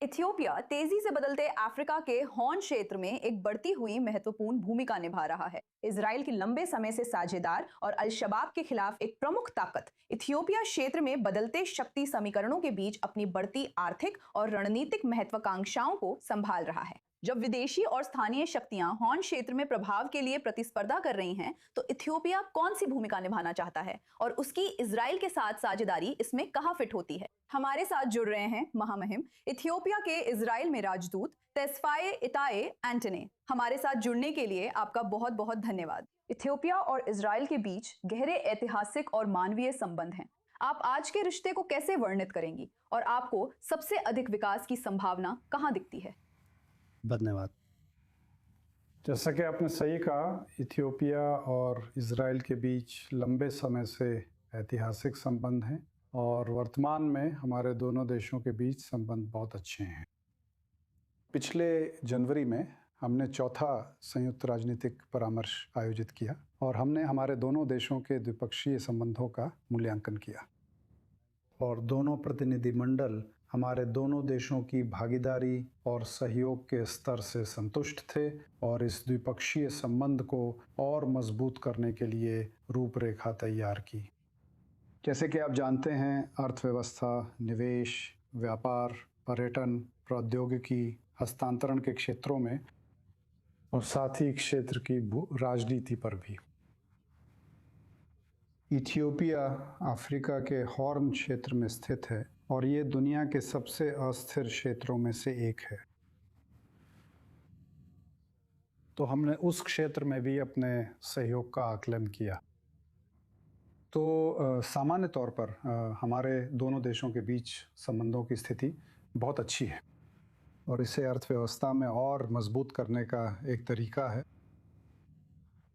Ethiopia तेजी से बदलते अफ्रीका के हॉर्न क्षेत्र में एक बढ़ती हुई महत्वपूर्ण भूमिका निभा रहा है। इजराइल की लंबे समय से साझेदार और अल शबाब के खिलाफ एक प्रमुख ताकत इथियोपिया क्षेत्र में बदलते शक्ति समीकरणों के बीच अपनी बढ़ती आर्थिक और रणनीतिक महत्वाकांक्षाओं को संभाल रहा है। जब विदेशी और स्थानीय शक्तियां हॉर्न क्षेत्र में प्रभाव के लिए प्रतिस्पर्धा कर रही हैं, तो इथियोपिया कौन सी भूमिका निभाना चाहता है और उसकी इजराइल के साथ साझेदारी इसमें कहां फिट होती है। हमारे साथ जुड़ रहे हैं महामहिम इथियोपिया के इजराइल में राजदूत तेस्फाए इताए एंटने। हमारे साथ जुड़ने के लिए आपका बहुत बहुत धन्यवाद। इथियोपिया और इजराइल के बीच गहरे ऐतिहासिक और मानवीय संबंध हैं। आप आज के रिश्ते को कैसे वर्णित करेंगी और आपको सबसे अधिक विकास की संभावना कहां दिखती है? धन्यवाद। जैसा कि आपने सही कहा, इथियोपिया और इजराइल के बीच लंबे समय से ऐतिहासिक संबंध हैं और वर्तमान में हमारे दोनों देशों के बीच संबंध बहुत अच्छे हैं। पिछले जनवरी में हमने चौथा संयुक्त राजनीतिक परामर्श आयोजित किया और हमने हमारे दोनों देशों के द्विपक्षीय संबंधों का मूल्यांकन किया और दोनों प्रतिनिधिमंडल हमारे दोनों देशों की भागीदारी और सहयोग के स्तर से संतुष्ट थे और इस द्विपक्षीय संबंध को और मजबूत करने के लिए रूपरेखा तैयार की। जैसे कि आप जानते हैं, अर्थव्यवस्था, निवेश, व्यापार, पर्यटन, प्रौद्योगिकी, हस्तांतरण के क्षेत्रों में और साथ ही क्षेत्र की राजनीति पर भी। इथियोपिया अफ्रीका के हॉर्न क्षेत्र में स्थित है और ये दुनिया के सबसे अस्थिर क्षेत्रों में से एक है। तो हमने उस क्षेत्र में भी अपने सहयोग का आकलन किया। तो सामान्य तौर पर हमारे दोनों देशों के बीच संबंधों की स्थिति बहुत अच्छी है और इसे अर्थव्यवस्था में और मजबूत करने का एक तरीका है,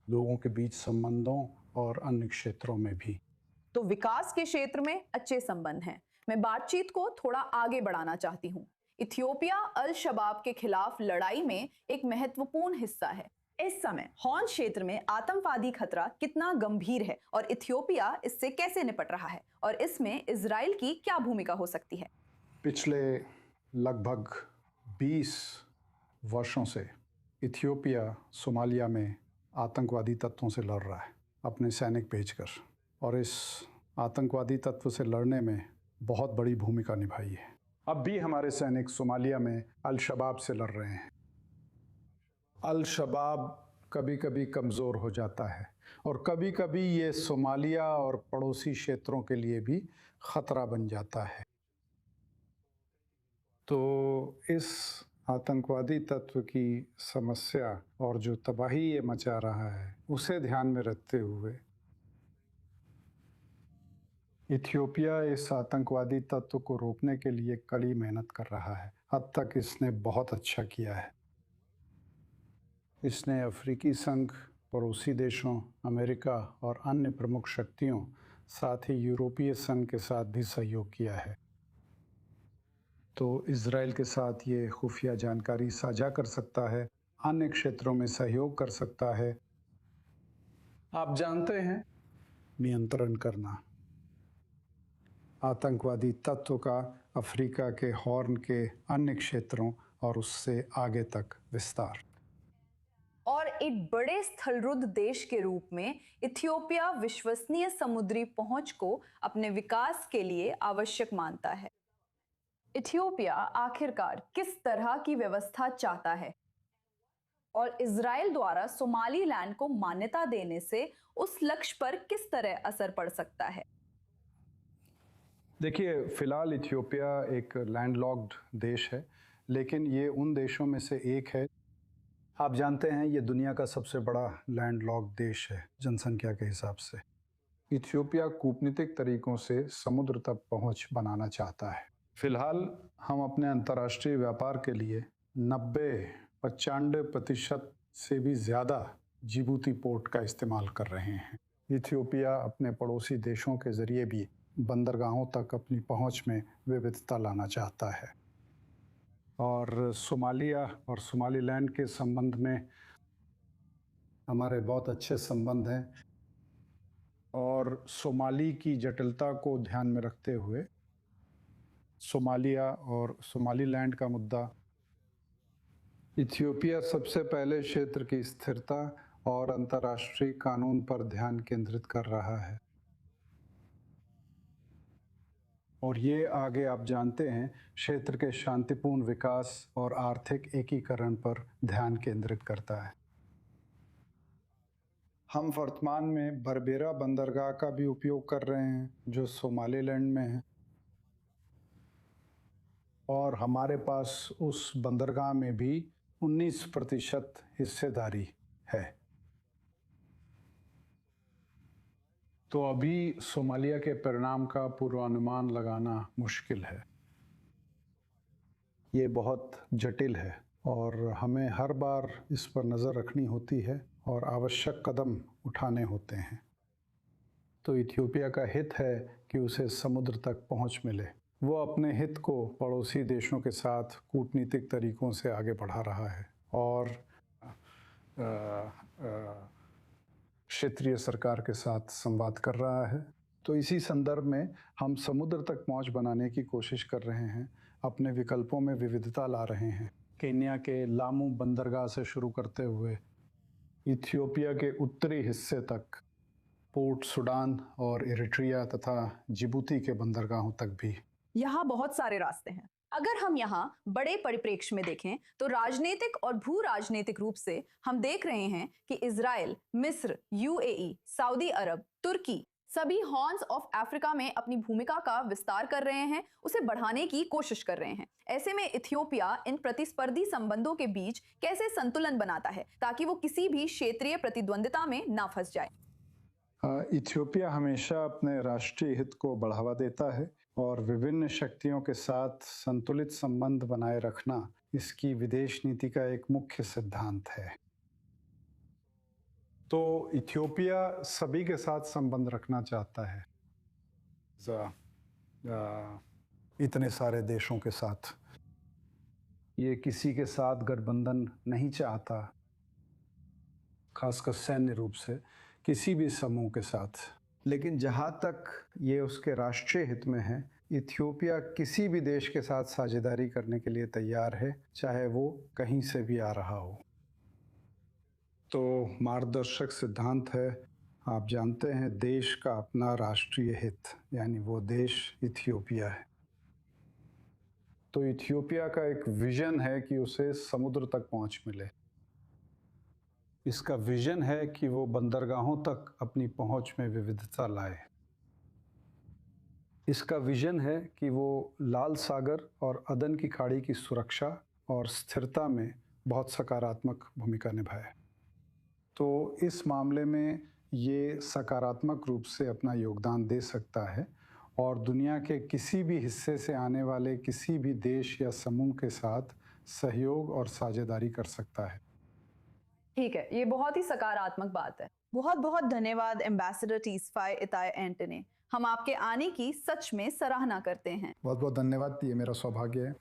लोगों के बीच संबंधों और अन्य क्षेत्रों में भी। तो विकास के क्षेत्र में अच्छे संबंध हैं। मैं बातचीत को थोड़ा आगे बढ़ाना चाहती हूँ। इथियोपिया अल शबाब के खिलाफ लड़ाई में एक महत्वपूर्ण हिस्सा है। इस समय हॉर्न क्षेत्र में आतंकवादी खतरा कितना गंभीर है और इथियोपिया इससे कैसे निपट रहा है और इसमें इजराइल की क्या भूमिका हो सकती है? पिछले लगभग 20 वर्षों से इथियोपिया सोमालिया में आतंकवादी तत्वों से लड़ रहा है अपने सैनिक भेजकर, और इस आतंकवादी तत्व से लड़ने में बहुत बड़ी भूमिका निभाई है। अब भी हमारे सैनिक सोमालिया में अल शबाब से लड़ रहे हैं। अल शबाब कभी कभी कमज़ोर हो जाता है और कभी कभी ये सोमालिया और पड़ोसी क्षेत्रों के लिए भी ख़तरा बन जाता है। तो इस आतंकवादी तत्व की समस्या और जो तबाही ये मचा रहा है, उसे ध्यान में रखते हुए इथियोपिया इस आतंकवादी तत्व को रोकने के लिए कड़ी मेहनत कर रहा है। अब तक इसने बहुत अच्छा किया है। इसने अफ्रीकी संघ, पड़ोसी देशों, अमेरिका और अन्य प्रमुख शक्तियों, साथ ही यूरोपीय संघ के साथ भी सहयोग किया है। तो इजराइल के साथ ये खुफिया जानकारी साझा कर सकता है, अन्य क्षेत्रों में सहयोग कर सकता है। आप जानते हैं, नियंत्रण करना आतंकवादी तत्व का अफ्रीका के हॉर्न के अन्य क्षेत्रों और उससे आगे तक विस्तार। और एक बड़े स्थलरुद्ध देश के रूप में इथियोपिया विश्वसनीय समुद्री पहुंच को अपने विकास के लिए आवश्यक मानता है। इथियोपिया आखिरकार किस तरह की व्यवस्था चाहता है और इजराइल द्वारा सोमालीलैंड को मान्यता देने से उस लक्ष्य पर किस तरह असर पड़ सकता है? देखिए, फिलहाल इथियोपिया एक लैंडलॉक्ड देश है, लेकिन ये उन देशों में से एक है। आप जानते हैं, ये दुनिया का सबसे बड़ा लैंडलॉक्ड देश है जनसंख्या के हिसाब से। इथियोपिया कूटनीतिक तरीकों से समुद्र तक पहुंच बनाना चाहता है। फिलहाल हम अपने अंतर्राष्ट्रीय व्यापार के लिए 95% से भी ज़्यादा जिबूती पोर्ट का इस्तेमाल कर रहे हैं। इथियोपिया अपने पड़ोसी देशों के ज़रिए भी बंदरगाहों तक अपनी पहुंच में विविधता लाना चाहता है। और सोमालिया और सोमालीलैंड के संबंध में हमारे बहुत अच्छे संबंध हैं और सोमाली की जटिलता को ध्यान में रखते हुए सोमालिया और सोमालीलैंड का मुद्दा। इथियोपिया सबसे पहले क्षेत्र की स्थिरता और अंतर्राष्ट्रीय कानून पर ध्यान केंद्रित कर रहा है, और ये आगे आप जानते हैं क्षेत्र के शांतिपूर्ण विकास और आर्थिक एकीकरण पर ध्यान केंद्रित करता है। हम वर्तमान में बरबेरा बंदरगाह का भी उपयोग कर रहे हैं जो सोमालीलैंड में है, और हमारे पास उस बंदरगाह में भी 19% हिस्सेदारी है। तो अभी सोमालिया के परिणाम का पूर्वानुमान लगाना मुश्किल है। ये बहुत जटिल है और हमें हर बार इस पर नज़र रखनी होती है और आवश्यक कदम उठाने होते हैं। तो इथियोपिया का हित है कि उसे समुद्र तक पहुंच मिले। वो अपने हित को पड़ोसी देशों के साथ कूटनीतिक तरीकों से आगे बढ़ा रहा है और क्षेत्रीय सरकार के साथ संवाद कर रहा है। तो इसी संदर्भ में हम समुद्र तक पहुंच बनाने की कोशिश कर रहे हैं, अपने विकल्पों में विविधता ला रहे हैं। केन्या के लामू बंदरगाह से शुरू करते हुए इथियोपिया के उत्तरी हिस्से तक, पोर्ट सुडान और इरिट्रिया तथा जिबूती के बंदरगाहों तक भी। यहाँ बहुत सारे रास्ते हैं। अगर हम यहाँ बड़े परिप्रेक्ष्य में देखें तो राजनीतिक और भू राजनीतिक रूप से हम देख रहे हैं कि इजराइल, मिस्र, यूएई, सऊदी अरब, तुर्की सभी हॉर्न्स ऑफ अफ्रीका में अपनी भूमिका का विस्तार कर रहे हैं, उसे बढ़ाने की कोशिश कर रहे हैं। ऐसे में इथियोपिया इन प्रतिस्पर्धी संबंधों के बीच कैसे संतुलन बनाता है ताकि वो किसी भी क्षेत्रीय प्रतिद्वंदिता में ना फंस जाए। इथियोपिया हमेशा अपने राष्ट्रीय हित को बढ़ावा देता है और विभिन्न शक्तियों के साथ संतुलित संबंध बनाए रखना इसकी विदेश नीति का एक मुख्य सिद्धांत है। तो इथियोपिया सभी के साथ संबंध रखना चाहता है, इतने सारे देशों के साथ। ये किसी के साथ गठबंधन नहीं चाहता, खासकर सैन्य रूप से किसी भी समूह के साथ। लेकिन जहाँ तक ये उसके राष्ट्रीय हित में है, इथियोपिया किसी भी देश के साथ साझेदारी करने के लिए तैयार है, चाहे वो कहीं से भी आ रहा हो। तो मार्गदर्शक सिद्धांत है, आप जानते हैं, देश का अपना राष्ट्रीय हित, यानी वो देश इथियोपिया है। तो इथियोपिया का एक विजन है कि उसे समुद्र तक पहुंच मिले। इसका विजन है कि वो बंदरगाहों तक अपनी पहुंच में विविधता लाए। इसका विजन है कि वो लाल सागर और अदन की खाड़ी की सुरक्षा और स्थिरता में बहुत सकारात्मक भूमिका निभाए। तो इस मामले में ये सकारात्मक रूप से अपना योगदान दे सकता है और दुनिया के किसी भी हिस्से से आने वाले किसी भी देश या समूह के साथ सहयोग और साझेदारी कर सकता है। ठीक है, ये बहुत ही सकारात्मक बात है। बहुत बहुत धन्यवाद एम्बेसडर टीसफाई इताय एंटनी। हम आपके आने की सच में सराहना करते हैं। बहुत बहुत धन्यवाद, ये मेरा सौभाग्य है।